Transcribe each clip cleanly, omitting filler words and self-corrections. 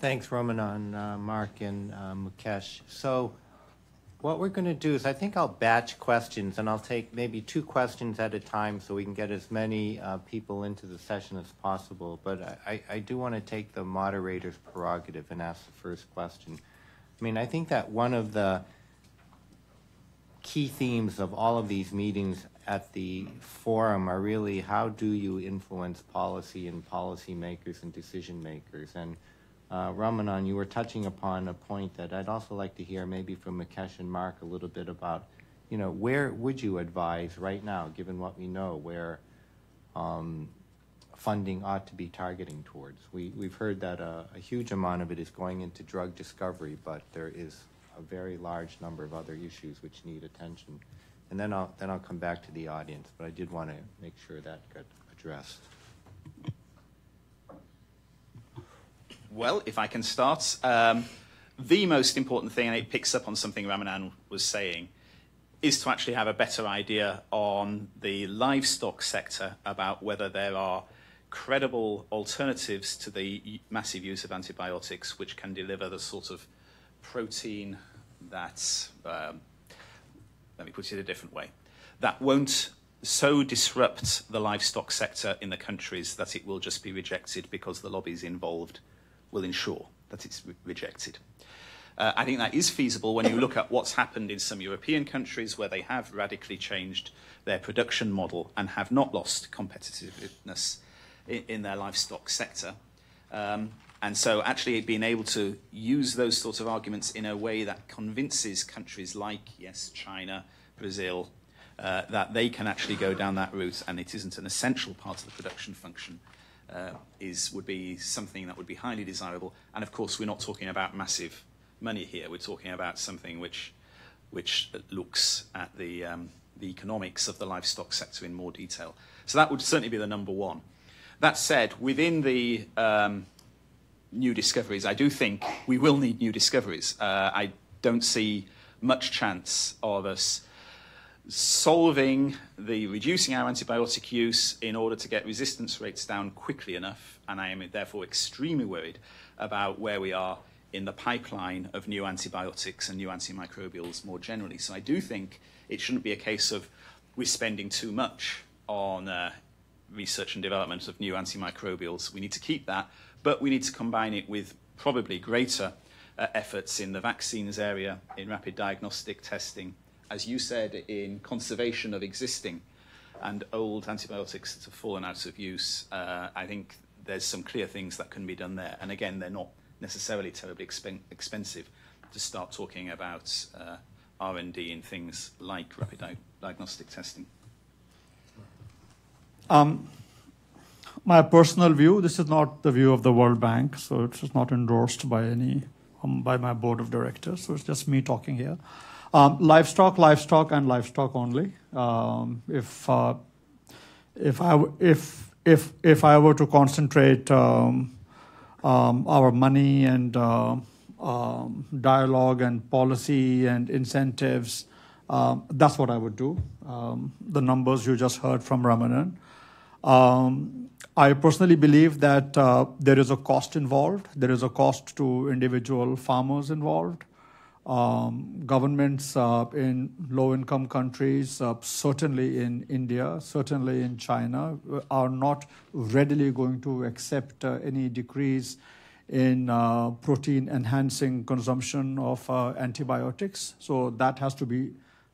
Thanks, Ramanan, Mark, and Mukesh. So what we're going to do is I think I'll batch questions, and I'll take maybe 2 questions at a time so we can get as many people into the session as possible. But I do want to take the moderator's prerogative and ask the first question. I mean, I think that one of the key themes of all of these meetings at the forum are really how do you influence policy and policymakers and decision makers. And Ramanan, you were touching upon a point that I'd also like to hear maybe from Mukesh and Mark a little bit about, you know, where would you advise right now, given what we know, where funding ought to be targeting towards? We've heard that a huge amount of it is going into drug discovery, but there is a very large number of other issues which need attention. And then I'll come back to the audience, but I did want to make sure that got addressed. Well, if I can start, the most important thing, and it picks up on something Ramanan was saying, is to actually have a better idea on the livestock sector about whether there are credible alternatives to the massive use of antibiotics which can deliver the sort of protein that, let me put it a different way, that won't so disrupt the livestock sector in the countries that it will just be rejected because the lobbies involved will ensure that it's rejected. I think that is feasible when you look at what's happened in some European countries where they have radically changed their production model and have not lost competitiveness in their livestock sector. And so actually being able to use those sorts of arguments in a way that convinces countries like, yes, China, Brazil, that they can actually go down that route and it isn't an essential part of the production function would be something that would be highly desirable. And of course, we're not talking about massive money here. We're talking about something which looks at the economics of the livestock sector in more detail. So that would certainly be the number one. That said, within the new discoveries, I do think we will need new discoveries. I don't see much chance of us reducing our antibiotic use in order to get resistance rates down quickly enough, and I am therefore extremely worried about where we are in the pipeline of new antibiotics and new antimicrobials more generally. So I do think it shouldn't be a case of we're spending too much on research and development of new antimicrobials. We need to keep that, but we need to combine it with probably greater efforts in the vaccines area, in rapid diagnostic testing, as you said, in conservation of existing and old antibiotics that have fallen out of use. I think there's some clear things that can be done there. And again, they're not necessarily terribly expensive to start talking about R&D in things like rapid diagnostic testing. My personal view, this is not the view of the World Bank, so it's not endorsed by by my board of directors, so it's just me talking here. Livestock, and livestock only. If I were to concentrate our money and dialogue and policy and incentives, that's what I would do. The numbers you just heard from Ramanan. I personally believe that there is a cost involved. There is a cost to individual farmers involved. Governments in low-income countries, certainly in India, certainly in China, are not readily going to accept any decrease in protein-enhancing consumption of antibiotics. So that has to be,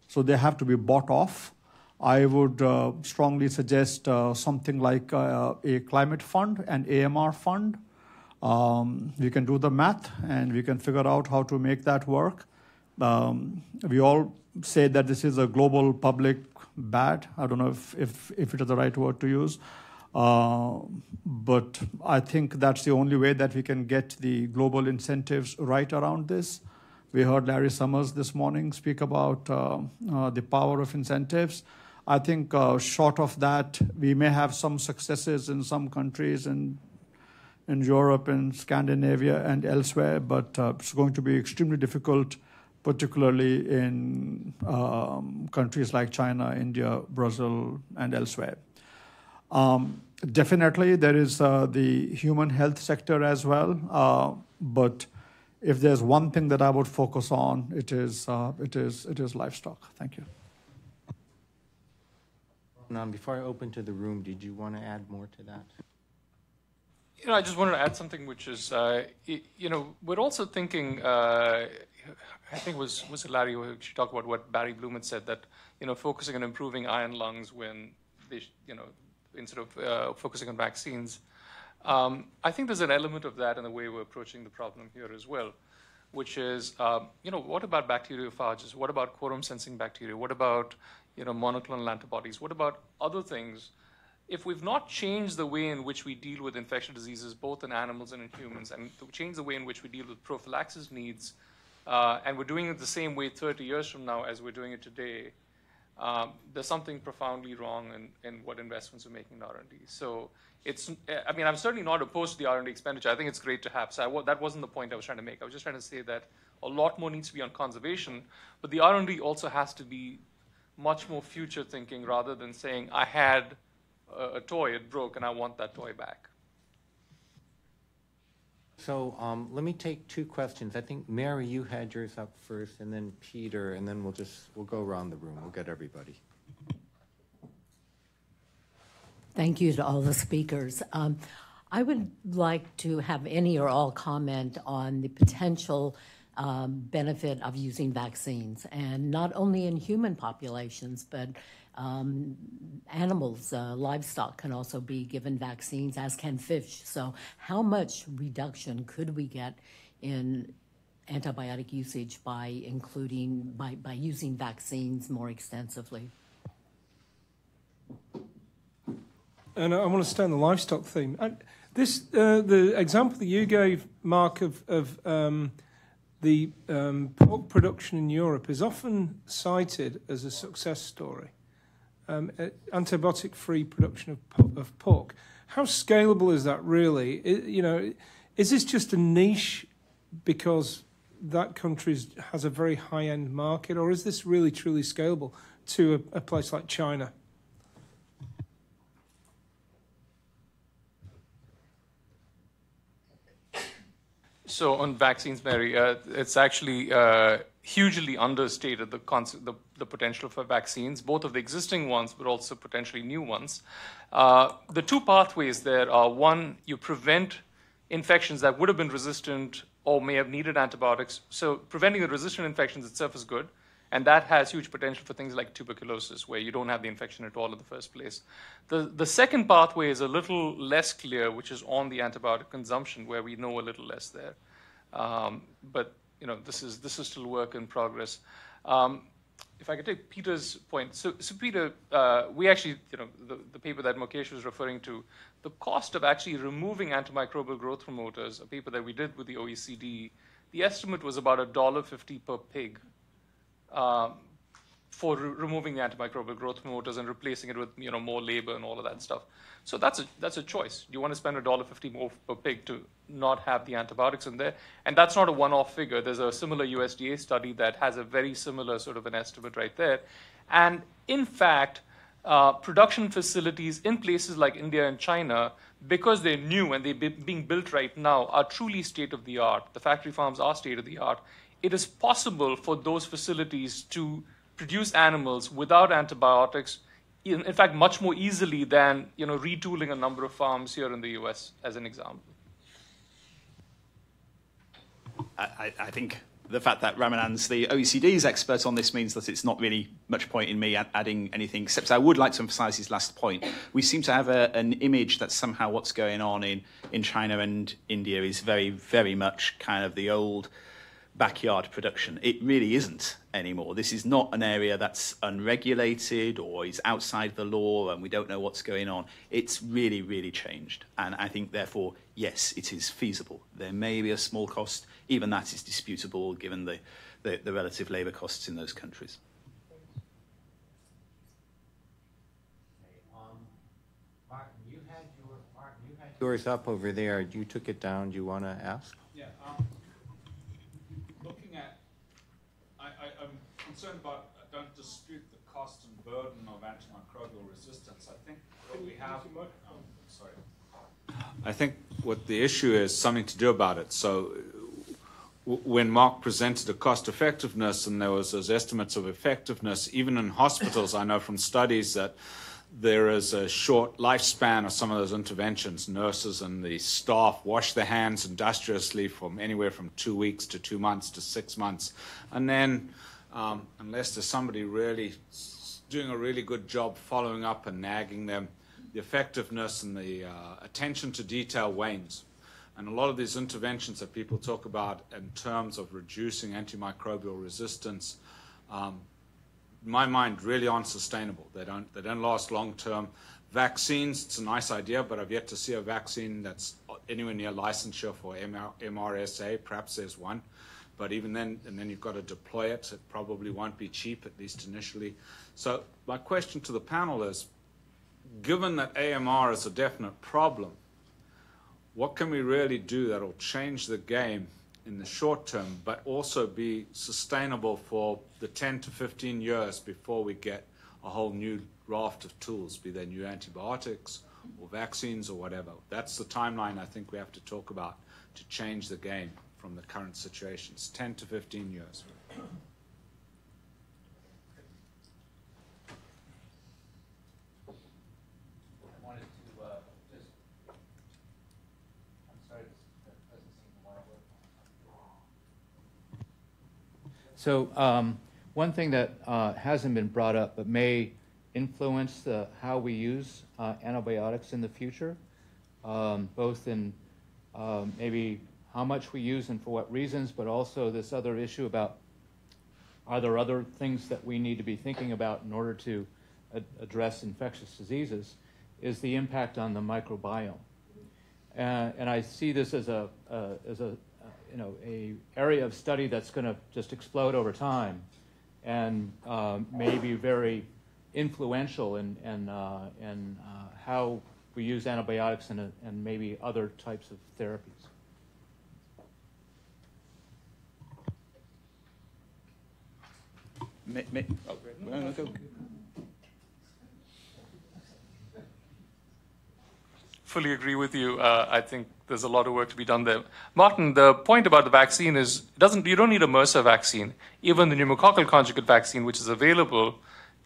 so they have to be bought off. I would strongly suggest something like a climate fund, an AMR fund. We can do the math and we can figure out how to make that work. We all say that this is a global public bad. I don't know if it is the right word to use. But I think that's the only way that we can get the global incentives right around this. We heard Larry Summers this morning speak about the power of incentives. I think short of that, we may have some successes in some countries in Europe and Scandinavia and elsewhere, but it's going to be extremely difficult, particularly in countries like China, India, Brazil, and elsewhere. Definitely, there is the human health sector as well. But if there's one thing that I would focus on, it is livestock. Thank you. Now, before I open to the room, did you want to add more to that? I just wanted to add something, which is, we're also thinking. I think it was Larry who actually talked about what Barry Bloom had said, that focusing on improving iron lungs when they, instead of focusing on vaccines. I think there's an element of that in the way we're approaching the problem here as well, which is, what about bacteriophages? What about quorum sensing bacteria? What about monoclonal antibodies? What about other things? If we've not changed the way in which we deal with infectious diseases, both in animals and in humans, and to change the way in which we deal with prophylaxis needs, and we're doing it the same way 30 years from now as we're doing it today, there's something profoundly wrong in what investments we're making in R&D. So I'm certainly not opposed to the R&D expenditure. I think it's great to have. So that wasn't the point I was trying to make. I was just trying to say that a lot more needs to be on conservation, but the R&D also has to be much more future thinking rather than saying, I had a toy, it broke, and I want that toy back. So let me take two questions. I think, Mary, you had yours up first, and then Peter, and then we'll go around the room. We'll get everybody. Thank you to all the speakers. I would like to have any or all comment on the potential benefit of using vaccines, and not only in human populations, but animals, livestock can also be given vaccines, as can fish. So how much reduction could we get in antibiotic usage by using vaccines more extensively? And I want to stay on the livestock theme. The example that you gave, Mark, of the pork production in Europe is often cited as a success story. Antibiotic-free production of pork. How scalable is that really? Is this just a niche because that country has a very high-end market, or is this really truly scalable to a place like China? So on vaccines, Mary, it's actually hugely understated the potential for vaccines, both of the existing ones, but also potentially new ones. The two pathways there are, one, you prevent infections that would have been resistant or may have needed antibiotics. So preventing the resistant infections itself is good, and that has huge potential for things like tuberculosis, where you don't have the infection at all in the first place. The second pathway is a little less clear, which is on the antibiotic consumption, where we know a little less there. But this is still work in progress. If I could take Peter's point, so Peter, we actually, the paper that Mukesh was referring to, the cost of actually removing antimicrobial growth promoters, a paper that we did with the OECD, the estimate was about $1.50 per pig for removing the antimicrobial growth promoters and replacing it with more labor and all of that stuff. So that's a choice. Do you want to spend $1.50 more per pig to not have the antibiotics in there? And that's not a one-off figure. There's a similar USDA study that has a very similar sort of an estimate right there. And in fact, production facilities in places like India and China, because they're new and they're being built right now, are truly state-of-the-art. The factory farms are state-of-the-art. It is possible for those facilities to produce animals without antibiotics, in fact, much more easily than retooling a number of farms here in the US, as an example. I think the fact that Ramanand's the OECD's expert on this means that it's not really much point in me adding anything, except I would like to emphasize his last point. We seem to have an image that somehow what's going on in China and India is very, very much kind of the old backyard production. It really isn't anymore. This is not an area that's unregulated or is outside the law and we don't know what's going on. It's really, really changed. And I think, therefore, yes, it is feasible. There may be a small cost. Even that is disputable given the relative labour costs in those countries. Martin, you had yours up over there. You took it down. Do you want to ask? Yeah. Looking at, I'm concerned about, I don't dispute the cost and burden of antimicrobial resistance. I think what we have, I think what the issue is something to do about it. So when Mark presented a cost effectiveness and there was those estimates of effectiveness, even in hospitals, I know from studies that there is a short lifespan of some of those interventions. Nurses and the staff wash their hands industriously from anywhere from 2 weeks to 2 months to 6 months. And then unless there's somebody really doing a really good job following up and nagging them, the effectiveness and the attention to detail wanes. And a lot of these interventions that people talk about in terms of reducing antimicrobial resistance, in my mind, really aren't sustainable. They don't last long term. Vaccines, it's a nice idea, but I've yet to see a vaccine that's anywhere near licensure for MRSA. Perhaps there's one, but even then, and then you've got to deploy it. It probably won't be cheap, at least initially. So my question to the panel is, given that AMR is a definite problem, what can we really do that will change the game in the short term, but also be sustainable for the 10 to 15 years before we get a whole new raft of tools, be they new antibiotics or vaccines or whatever? That's the timeline I think we have to talk about to change the game from the current situations, 10 to 15 years. So one thing that hasn't been brought up but may influence how we use antibiotics in the future, both in maybe how much we use and for what reasons, but also this other issue about are there other things that we need to be thinking about in order to address infectious diseases, is the impact on the microbiome. And I see this as a area of study that's going to just explode over time, and may be very influential in how we use antibiotics and maybe other types of therapies. Fully agree with you. I think there's a lot of work to be done there. Martin, the point about the vaccine is you don't need a MRSA vaccine. Even the pneumococcal conjugate vaccine, which is available,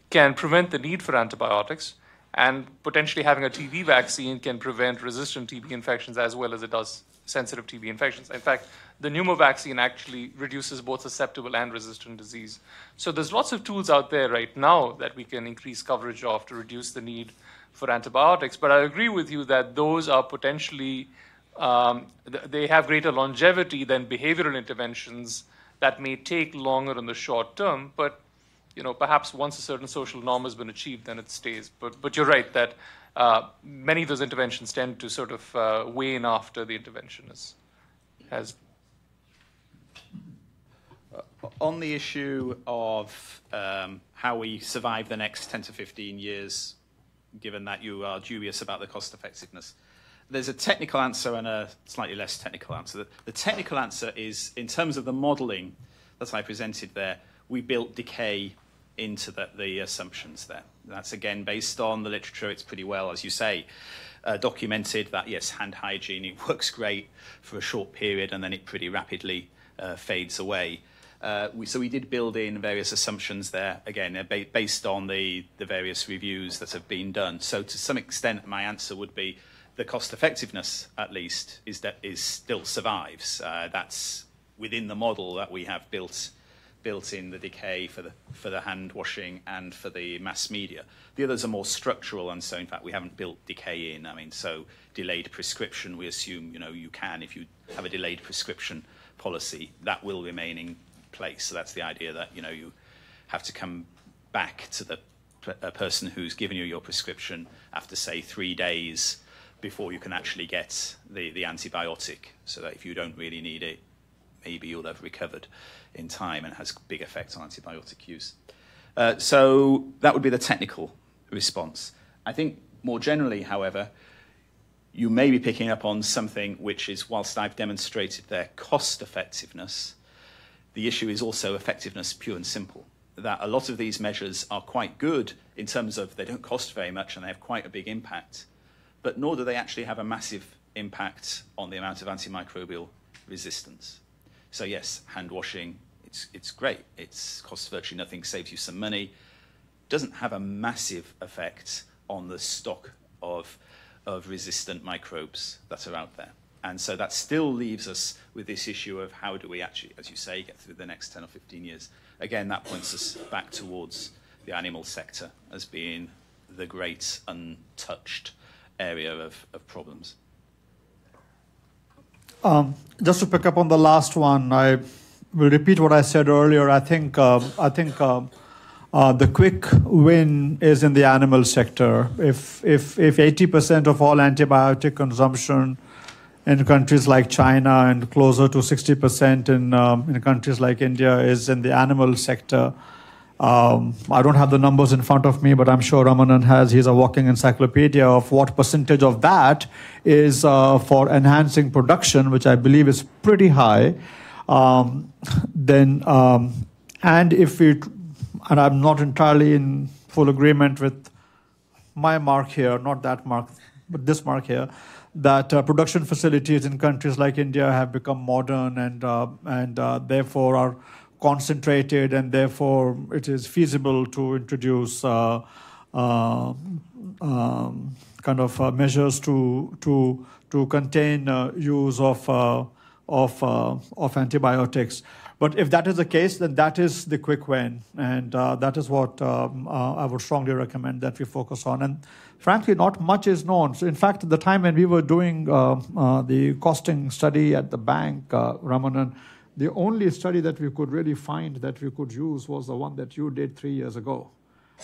can prevent the need for antibiotics, and potentially having a TB vaccine can prevent resistant TB infections as well as it does sensitive TB infections. In fact, the pneumo vaccine actually reduces both susceptible and resistant disease. So there's lots of tools out there right now that we can increase coverage of to reduce the need for antibiotics. But I agree with you that those are potentially, they have greater longevity than behavioral interventions that may take longer in the short term. But perhaps once a certain social norm has been achieved, then it stays. But you're right that many of those interventions tend to sort of wane after the intervention has. On the issue of how we survive the next 10 to 15 years, given that you are dubious about the cost effectiveness, there's a technical answer and a slightly less technical answer. The technical answer is, in terms of the modeling that I presented there, we built decay into the assumptions there. That's, again, based on the literature. It's pretty well, as you say, documented that, yes, hand hygiene, it works great for a short period, and then it pretty rapidly fades away. So we did build in various assumptions there, again, based on the various reviews that have been done. So to some extent, my answer would be the cost effectiveness, at least, is still survives. That's within the model that we have built in the decay for the hand washing and for the mass media. The others are more structural, and so in fact we haven't built decay in. I mean, so delayed prescription, we assume you can, if you have a delayed prescription policy, that will remain in place. So that's the idea that you have to come back to the person who's given you your prescription after, say, 3 days before you can actually get the antibiotic, so that if you don't really need it, maybe you'll have recovered in time, and has big effects on antibiotic use. So that would be the technical response. I think more generally, however, you may be picking up on something which is, whilst I've demonstrated their cost effectiveness, the issue is also effectiveness, pure and simple. That a lot of these measures are quite good in terms of they don't cost very much and they have quite a big impact, but nor do they actually have a massive impact on the amount of antimicrobial resistance. So yes, hand washing, it's great. It costs virtually nothing, saves you some money. Doesn't have a massive effect on the stock of resistant microbes that are out there. And so that still leaves us with this issue of how do we actually, as you say, get through the next 10 or 15 years. Again, that points us back towards the animal sector as being the great untouched area of problems. Just to pick up on the last one, I will repeat what I said earlier. I think the quick win is in the animal sector. If 80% of all antibiotic consumption in countries like China and closer to 60% in countries like India is in the animal sector, I don't have the numbers in front of me, but I'm sure Ramanan has. He's a walking encyclopedia of what percentage of that is for enhancing production, which I believe is pretty high. And if we, and I'm not entirely in full agreement with my mark here, not that mark, but this mark here, that production facilities in countries like India have become modern and therefore are concentrated, and therefore it is feasible to introduce kind of measures to contain use of antibiotics. But if that is the case, then that is the quick win, and that is what I would strongly recommend that we focus on. And frankly, not much is known. So in fact, at the time when we were doing the costing study at the bank, Ramanan, the only study that we could really find that we could use was the one that you did 3 years ago,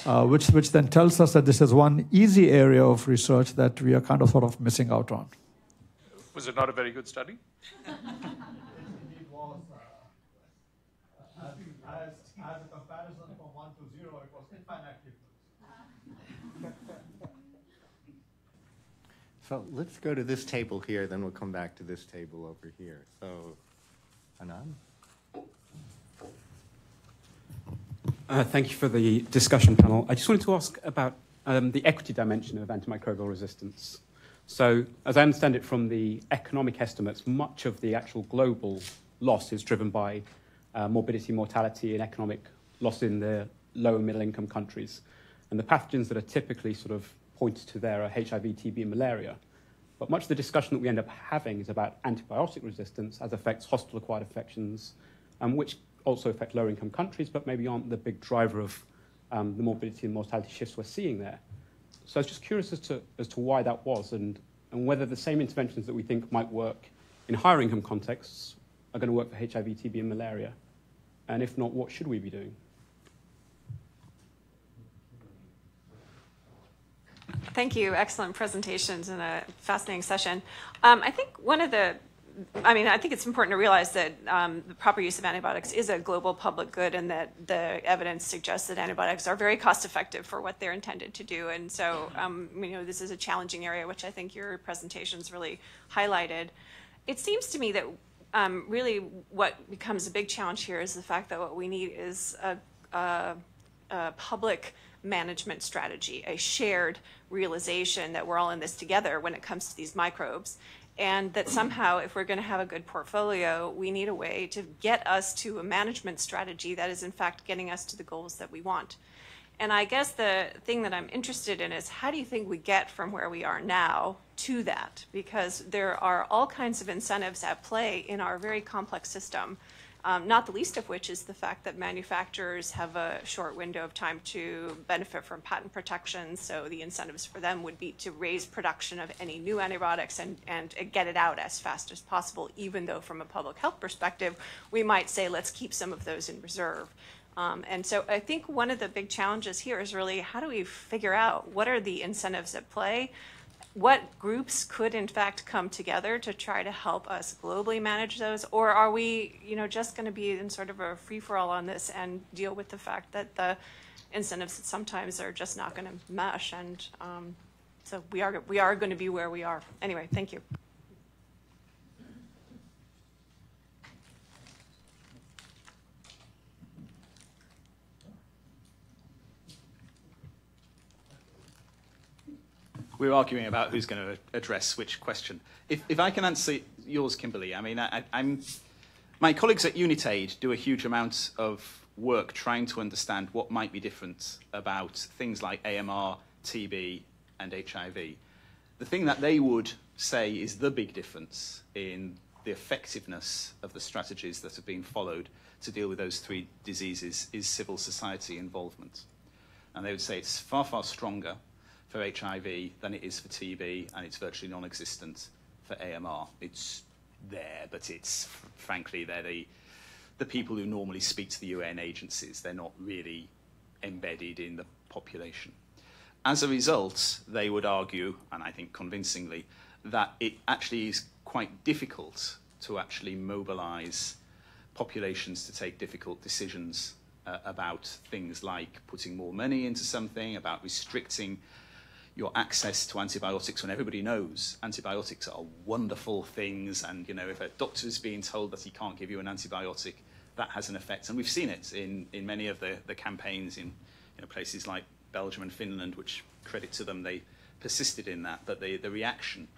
which then tells us that this is one easy area of research that we are kind of sort of missing out on. Was it not a very good study? It was, as a comparison from 1 to 0, it was infinitely good. So let's go to this table here, then we'll come back to this table over here. So, Anand? Thank you for the discussion panel. I just wanted to ask about the equity dimension of antimicrobial resistance. So, as I understand it from the economic estimates, much of the actual global loss is driven by morbidity, mortality, and economic loss in the low and middle income countries. And the pathogens that are typically sort of pointed to there are HIV, TB, and malaria. But much of the discussion that we end up having is about antibiotic resistance as affects hospital-acquired infections, which also affect lower-income countries, but maybe aren't the big driver of the morbidity and mortality shifts we're seeing there. So I was just curious as to why that was, and whether the same interventions that we think might work in higher-income contexts are going to work for HIV, TB, and malaria. And if not, what should we be doing? Thank you. Excellent presentations and a fascinating session. I think I think it's important to realize that the proper use of antibiotics is a global public good, and that the evidence suggests that antibiotics are very cost effective for what they're intended to do. And so, this is a challenging area, which I think your presentations really highlighted. It seems to me that really what becomes a big challenge here is the fact that what we need is a public management strategy, a shared realization that we're all in this together when it comes to these microbes, and that somehow if we're going to have a good portfolio, we need a way to get us to a management strategy that is in fact getting us to the goals that we want. And I guess the thing that I'm interested in is, how do you think we get from where we are now to that? Because there are all kinds of incentives at play in our very complex system, not the least of which is the fact that manufacturers have a short window of time to benefit from patent protection. So the incentives for them would be to raise production of any new antibiotics and get it out as fast as possible, even though from a public health perspective, we might say, let's keep some of those in reserve. And so I think one of the big challenges here is really, how do we figure out what are the incentives at play? What groups could in fact come together to try to help us globally manage those? Or are we, just going to be in sort of a free-for-all on this and deal with the fact that the incentives sometimes are just not going to mesh? And so we are going to be where we are. Anyway, thank you. we're arguing about who's going to address which question. If I can answer yours, Kimberly, I mean, my colleagues at Unitaid do a huge amount of work trying to understand what might be different about things like AMR, TB, and HIV. The thing that they would say is the big difference in the effectiveness of the strategies that have been followed to deal with those three diseases is civil society involvement. And they would say it's far, far stronger for HIV than it is for TB, and it's virtually non-existent for AMR. It's there, but it's, frankly, they're the people who normally speak to the UN agencies. They're not really embedded in the population. As a result, they would argue, and I think convincingly, that it actually is quite difficult to actually mobilize populations to take difficult decisions about things like putting more money into something, about restricting your access to antibiotics when everybody knows antibiotics are wonderful things, and you know, if a doctor is being told that he can't give you an antibiotic, that has an effect. And we've seen it in many of the campaigns in places like Belgium and Finland, which, credit to them, they persisted in that. But the reaction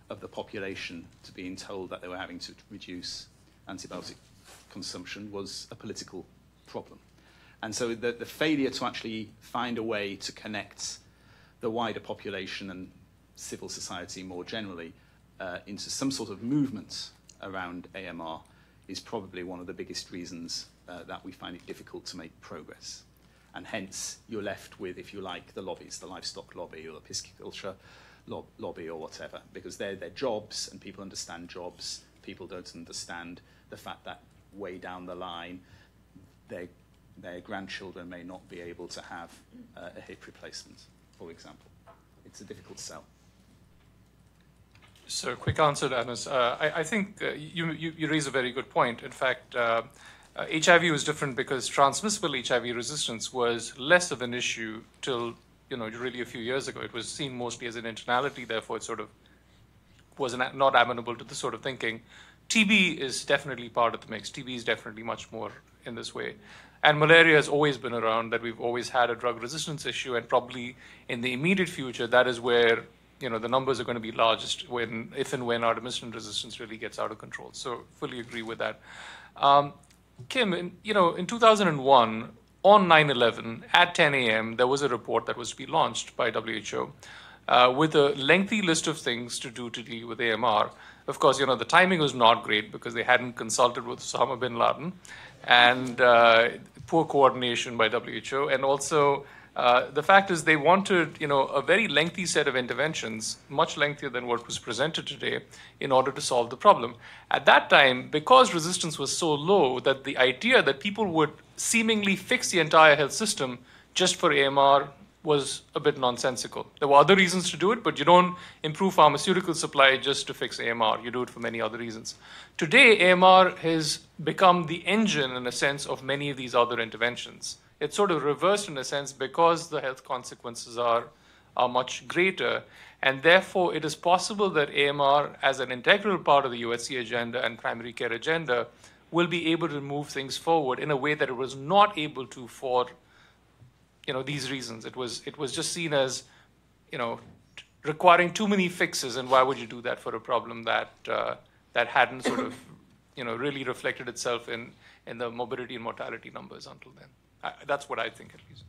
of the population to being told that they were having to reduce antibiotic consumption was a political problem. And so the failure to actually find a way to connect the wider population and civil society more generally into some sort of movement around AMR is probably one of the biggest reasons that we find it difficult to make progress. And hence, you're left with, if you like, the lobbies, the livestock lobby or the pisciculture lobby or whatever, because they're their jobs, and people understand jobs. People don't understand the fact that way down the line, their grandchildren may not be able to have a hip replacement, for example. It's a difficult sell. So, quick answer, Anas. I think you raise a very good point. In fact, HIV was different because transmissible HIV resistance was less of an issue till really a few years ago. It was seen mostly as an internality, therefore it sort of was not amenable to this sort of thinking. TB is definitely part of the mix. TB is definitely much more in this way. And malaria has always been around, that we've always had a drug resistance issue, and probably in the immediate future, that is where the numbers are going to be largest if and when artemisinin resistance really gets out of control. So fully agree with that. Kim, in 2001, on 9/11, at 10 a.m., there was a report that was to be launched by WHO with a lengthy list of things to do to deal with AMR. Of course, the timing was not great because they hadn't consulted with Osama bin Laden, and poor coordination by WHO. And also, the fact is they wanted, a very lengthy set of interventions, much lengthier than what was presented today, in order to solve the problem. At that time, because resistance was so low, that the idea that people would seemingly fix the entire health system just for AMR was a bit nonsensical. There were other reasons to do it, but you don't improve pharmaceutical supply just to fix AMR. You do it for many other reasons. Today, AMR has become the engine, in a sense, of many of these other interventions. It's sort of reversed in a sense because the health consequences are much greater, and therefore it is possible that AMR, as an integral part of the UHC agenda and primary care agenda, will be able to move things forward in a way that it was not able to for these reasons. It was just seen as requiring too many fixes, and why would you do that for a problem that hadn't sort of really reflected itself in the morbidity and mortality numbers until then. That's what I think, at least.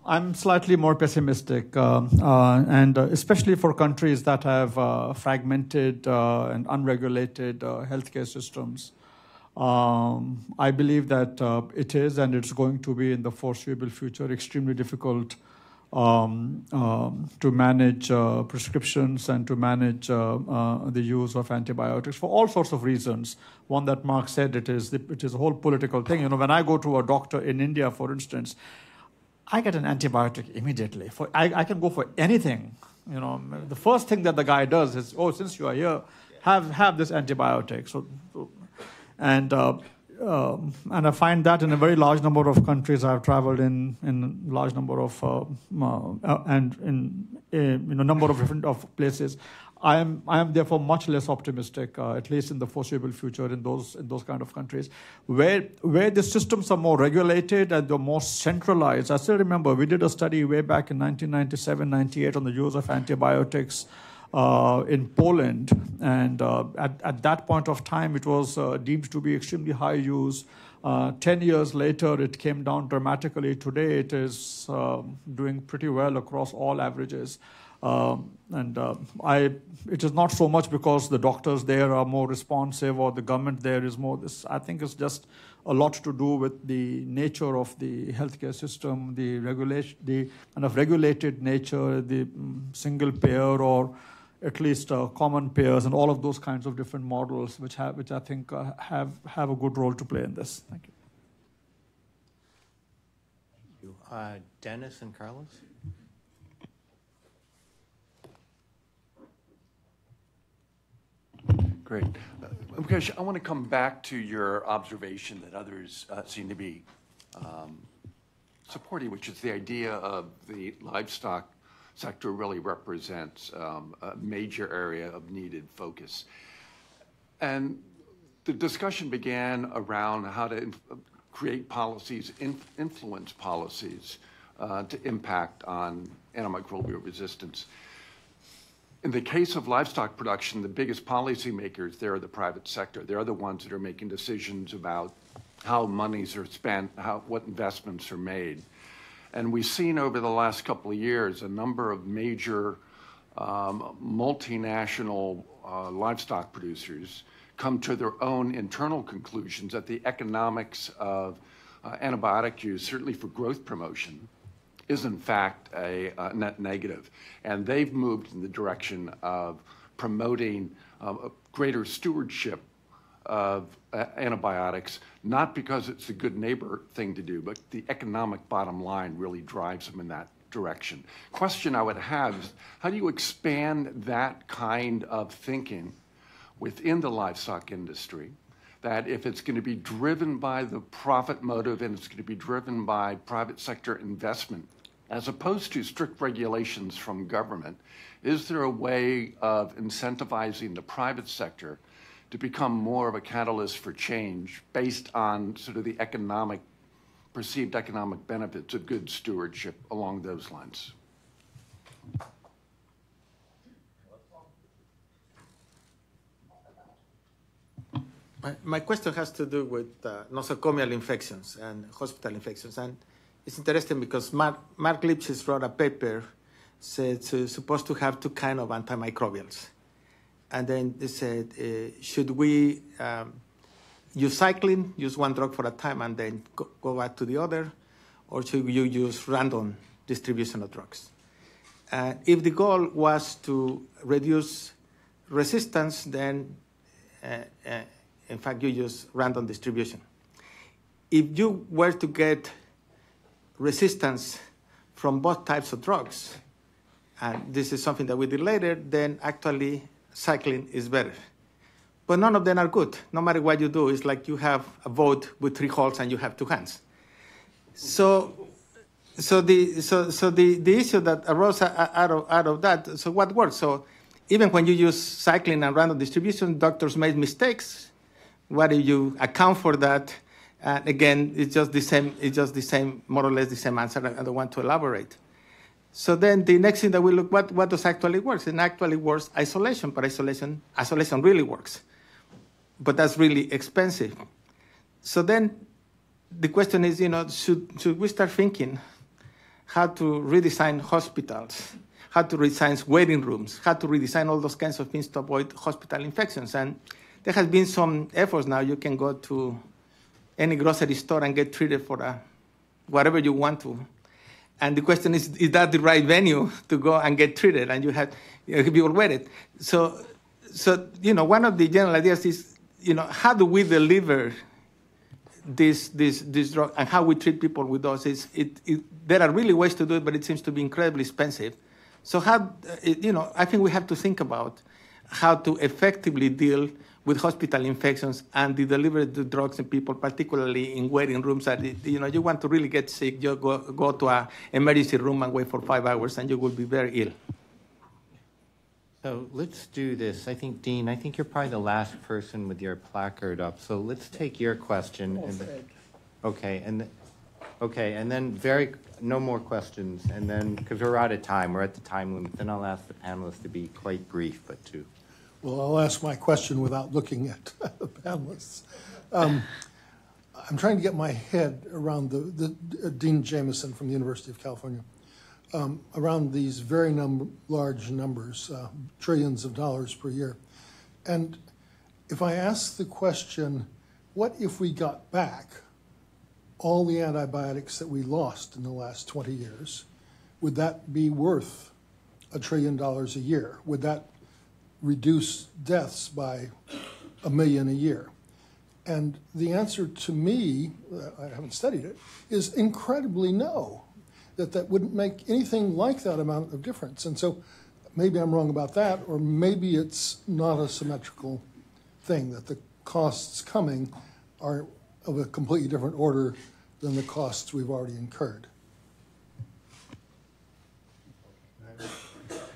I'm slightly more pessimistic, and especially for countries that have fragmented and unregulated healthcare systems. I believe that it is, and it's going to be in the foreseeable future, extremely difficult to manage prescriptions and to manage the use of antibiotics for all sorts of reasons. One that Mark said, it is a whole political thing. When I go to a doctor in India, for instance, I get an antibiotic immediately. I can go for anything. The first thing that the guy does is, since you are here, have this antibiotic. And I find that in a very large number of countries I've traveled in large number of and in a number of different places, I am therefore much less optimistic, at least in the foreseeable future, in those kind of countries, where the systems are more regulated and they're more centralized. I still remember we did a study way back in 1997, 98 on the use of antibiotics in Poland, and at that point of time, it was deemed to be extremely high use. 10 years later, it came down dramatically. Today, it is doing pretty well across all averages. It is not so much because the doctors there are more responsive or the government there is more this. I think it's just a lot to do with the nature of the healthcare system, the regulation, the kind of regulated nature, the single payer or at least common payers, and all of those kinds of different models, which I think have a good role to play in this. Thank you. Dennis and Carlos. Great. Mukesh, I want to come back to your observation that others seem to be supporting, which is the idea of the livestock sector really represents a major area of needed focus. And the discussion began around how to create policies, influence policies to impact on antimicrobial resistance. In the case of livestock production, the biggest policymakers there are the private sector. They're the ones that are making decisions about how monies are spent, what investments are made. And we've seen over the last couple of years a number of major multinational livestock producers come to their own internal conclusions that the economics of antibiotic use, certainly for growth promotion, is in fact a net negative. And they've moved in the direction of promoting greater stewardship of antibiotics, not because it's a good neighbor thing to do, but the economic bottom line really drives them in that direction. Question I would have is, how do you expand that kind of thinking within the livestock industry, that if it's going to be driven by the profit motive and it's going to be driven by private sector investment, as opposed to strict regulations from government, is there a way of incentivizing the private sector to become more of a catalyst for change based on sort of the perceived economic benefits of good stewardship along those lines? My question has to do with nosocomial infections and hospital infections. And it's interesting because Mark Lipschitz wrote a paper said it's supposed to have two kinds of antimicrobials. And then they said, should we use cycling, use one drug for a time and then go back to the other, or should you use random distribution of drugs? If the goal was to reduce resistance, then in fact you use random distribution. If you were to get resistance from both types of drugs, and this is something that we did later, then actually cycling is better. But none of them are good. No matter what you do, it's like you have a boat with 3 holes and you have 2 hands. So the issue that arose out of that, so what works? So even when you use cycling and random distribution, doctors made mistakes. What do you account for that? And again, it's just the same, more or less the same answer. I don't want to elaborate. So then the next thing that we look, what does actually work? And actually works isolation, but isolation really works. But that's really expensive. So then the question is, should we start thinking how to redesign hospitals, how to redesign waiting rooms, how to redesign all those kinds of things to avoid hospital infections? And there has been some efforts now. You can go to any grocery store and get treated for whatever you want to. And the question is that the right venue to go and get treated? And you have people waited. So one of the general ideas is, how do we deliver this drug and how we treat people with those? There are really ways to do it, but it seems to be incredibly expensive. So I think we have to think about how to effectively deal with hospital infections and the delivery of the drugs in people, particularly in waiting rooms that, you want to really get sick, you go to an emergency room and wait for 5 hours and you will be very ill. So let's do this. I think, Dean, you're probably the last person with your placard up. So let's take your question. Okay, and then no more questions. And then, because we're out of time, we're at the time limit, then I'll ask the panelists to be quite brief, but to. Well, I'll ask my question without looking at the panelists. I'm trying to get my head around the Dean Jameson from the University of California, around these very large numbers, trillions of dollars per year. And if I ask the question, what if we got back all the antibiotics that we lost in the last 20 years, would that be worth $1 trillion a year? Would that reduce deaths by 1 million a year? And the answer to me, I haven't studied it, is incredibly no, that wouldn't make anything like that amount of difference. And so maybe I'm wrong about that, or maybe it's not a symmetrical thing, that the costs coming are of a completely different order than the costs we've already incurred.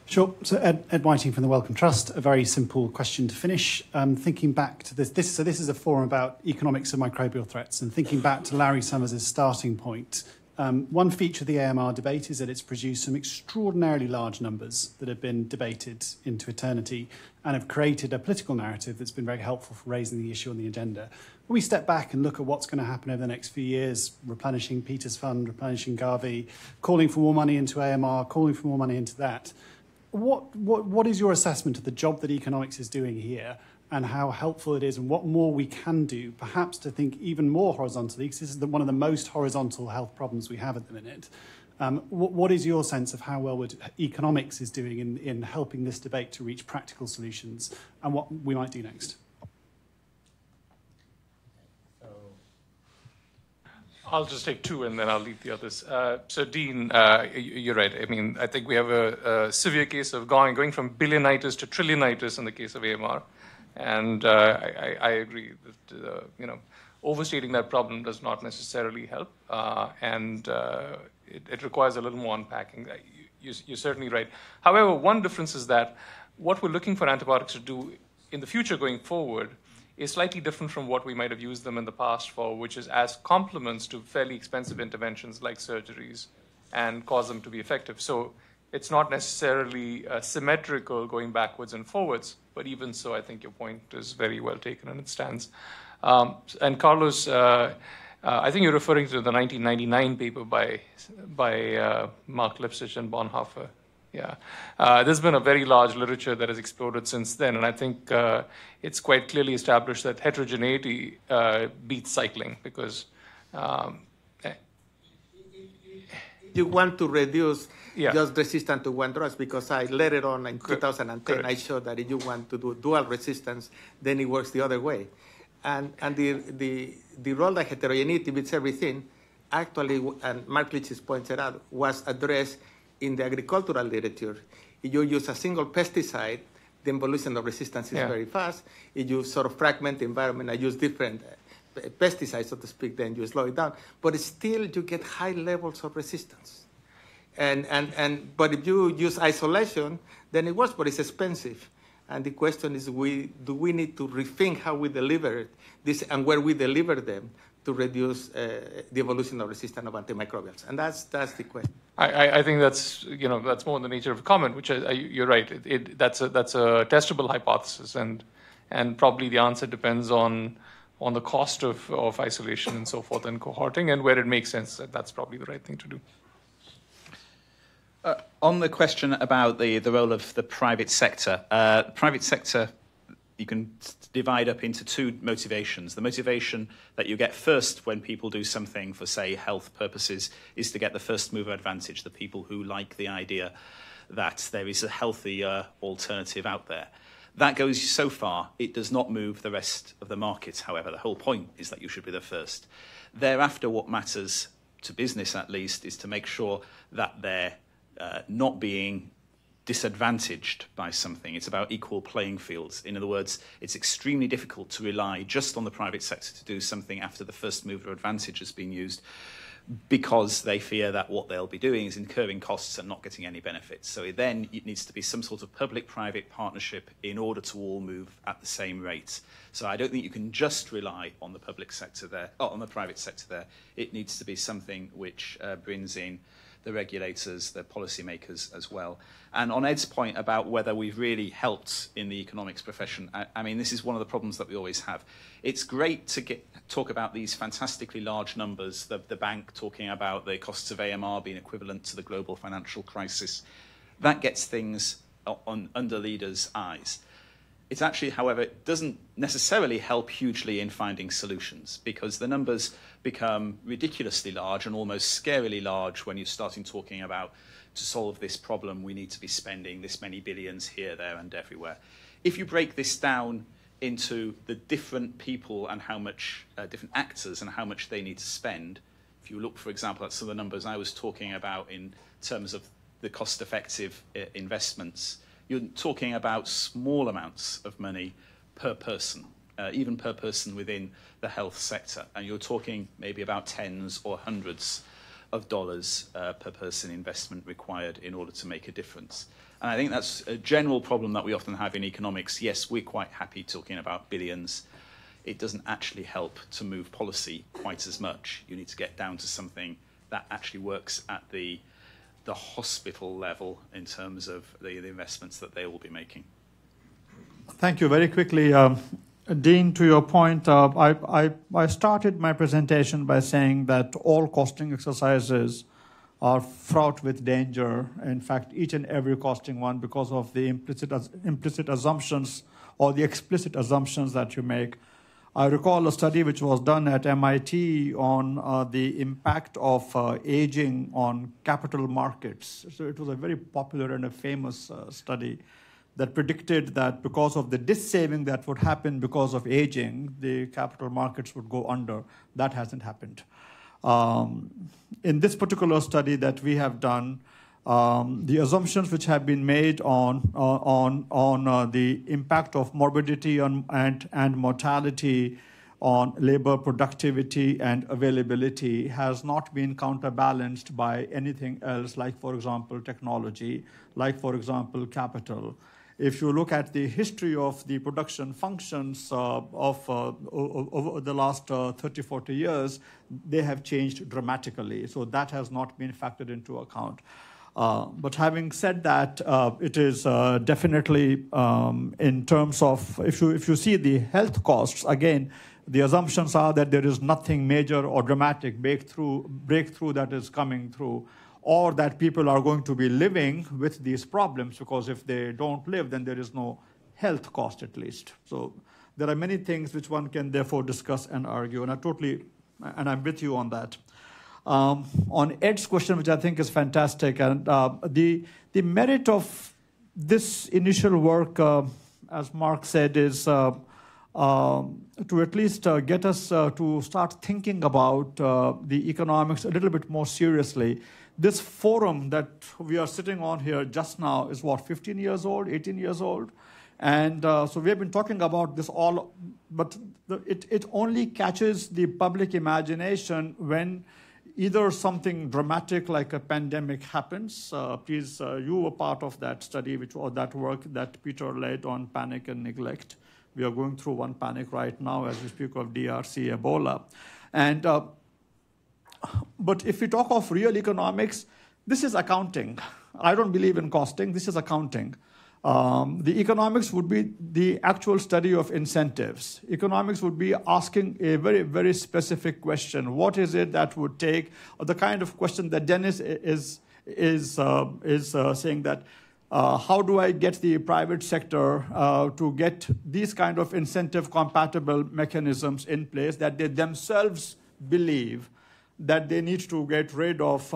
Sure. So Ed Whiting from the Wellcome Trust. A very simple question to finish. Thinking back to this. So this is a forum about economics of microbial threats, and thinking back to Larry Summers' starting point. One feature of the AMR debate is that it's produced some extraordinarily large numbers that have been debated into eternity and have created a political narrative that's been very helpful for raising the issue on the agenda. When we step back and look at what's going to happen over the next few years, replenishing Peter's Fund, replenishing Gavi, calling for more money into AMR, calling for more money into that, what is your assessment of the job that economics is doing here, and how helpful it is, and what more we can do, perhaps to think even more horizontally, because this is one of the most horizontal health problems we have at the minute. What is your sense of how well economics is doing in helping this debate to reach practical solutions, and what we might do next? I'll just take two and then I'll leave the others. So Dean, you're right. I mean, I think we have a severe case of going from billionitis to trillionitis in the case of AMR. And I agree that, overstating that problem does not necessarily help. And it requires a little more unpacking. You're certainly right. However, one difference is that what we're looking for antibiotics to do in the future going forward is slightly different from what we might have used them in the past for, which is as complements to fairly expensive interventions like surgeries and cause them to be effective. So it's not necessarily symmetrical going backwards and forwards, but even so, I think your point is very well taken and it stands. And Carlos, I think you're referring to the 1999 paper by Mark Lipsitch and Bonhoeffer. Yeah, there's been a very large literature that has exploded since then, and I think it's quite clearly established that heterogeneity beats cycling, because you want to reduce just resistance to one drug, because I later on in 2010 I showed that if you want to do dual resistance, then it works the other way, and the role that heterogeneity beats everything, actually, and Mark Lipsitch pointed out, was addressed in the agricultural literature. If you use a single pesticide, the evolution of resistance is very fast. If you sort of fragment the environment and use different pesticides, so to speak, then you slow it down. But still, you get high levels of resistance. But if you use isolation, then it works, but it's expensive. And the question is, do we need to rethink how we deliver this and where we deliver them to reduce the evolution of resistance of antimicrobials? And that's the question. I think that's more in the nature of a comment, which you're right. That's a testable hypothesis, and probably the answer depends on the cost of isolation and so forth and cohorting, and where it makes sense. That's probably the right thing to do. On the question about the role of the private sector, you can divide up into two motivations. The motivation that you get first when people do something for, say, health purposes is to get the first mover advantage, the people who like the idea that there is a healthier alternative out there. That goes so far. It does not move the rest of the market, however. The whole point is that you should be the first. Thereafter, what matters to business, at least, is to make sure that they're not being disadvantaged by something. It's about equal playing fields. In other words, it's extremely difficult to rely just on the private sector to do something after the first mover advantage has been used, because they fear that what they'll be doing is incurring costs and not getting any benefits. So then it needs to be some sort of public-private partnership in order to all move at the same rate. So I don't think you can just rely on the public sector there, on the private sector there. It needs to be something which brings in the regulators, the policymakers as well. And on Ed's point about whether we've really helped in the economics profession, I mean, this is one of the problems that we always have. It's great to talk about these fantastically large numbers, the bank talking about the costs of AMR being equivalent to the global financial crisis. That gets things under leaders' eyes. It's actually, however, it doesn't necessarily help hugely in finding solutions, because the numbers become ridiculously large and almost scarily large when you're starting talking about, to solve this problem, we need to be spending this many billions here, there, and everywhere. If you break this down into the different people and how much, different actors and how much they need to spend, if you look, for example, at some of the numbers I was talking about in terms of the cost-effective investments, you're talking about small amounts of money per person, even per person within the health sector. And you're talking maybe about tens or hundreds of dollars per person investment required in order to make a difference. And I think that's a general problem that we often have in economics. Yes, we're quite happy talking about billions. It doesn't actually help to move policy quite as much. You need to get down to something that actually works at the hospital level in terms of the investments that they will be making. Thank you. Very quickly, Dean, to your point, I started my presentation by saying that all costing exercises are fraught with danger. In fact, each and every costing one, because of the implicit assumptions or the explicit assumptions that you make. I recall a study which was done at MIT on the impact of aging on capital markets. So it was a very popular and a famous study that predicted that because of the dis-saving that would happen because of aging, the capital markets would go under. That hasn't happened. In this particular study that we have done, the assumptions which have been made on the impact of morbidity and mortality on labor productivity and availability has not been counterbalanced by anything else, like, for example, technology, like, for example, capital. If you look at the history of the production functions over the last 30, 40 years, they have changed dramatically. So that has not been factored into account. But having said that, it is definitely in terms of, if you see the health costs, again, the assumptions are that there is nothing major or dramatic breakthrough that is coming through, or that people are going to be living with these problems, because if they don't live, then there is no health cost, at least. So there are many things which one can therefore discuss and argue, and I'm with you on that. On Ed's question, which I think is fantastic, and the merit of this initial work, as Mark said, is to at least get us to start thinking about the economics a little bit more seriously. This forum that we are sitting on here just now is, what, 15 years old, 18 years old? And so we have been talking about this all, but it only catches the public imagination when either something dramatic like a pandemic happens. Please, you were part of that study, that work that Peter led on panic and neglect. We are going through one panic right now as we speak of DRC, Ebola. And but if we talk of real economics, this is accounting. I don't believe in costing. This is accounting. The economics would be the actual study of incentives. Economics would be asking a very, very specific question. What is it that would take, or the kind of question that Dennis is saying that, how do I get the private sector to get these kind of incentive-compatible mechanisms in place that they themselves believe that they need to get rid of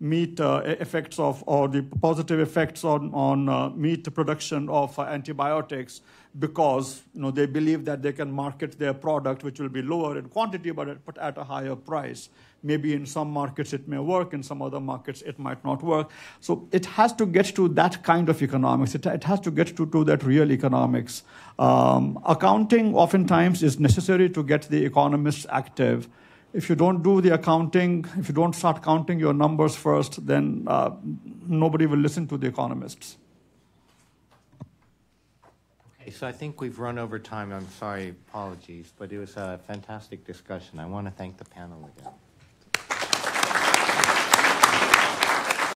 meat effects of, or the positive effects on meat production of antibiotics, because they believe that they can market their product, which will be lower in quantity, but at a higher price. Maybe in some markets it may work, in some other markets it might not work. So it has to get to that kind of economics. It has to get to that real economics. Accounting oftentimes is necessary to get the economists active. If you don't do the accounting, if you don't start counting your numbers first, then nobody will listen to the economists. Okay, so I think we've run over time. I'm sorry, apologies, but it was a fantastic discussion. I want to thank the panel again.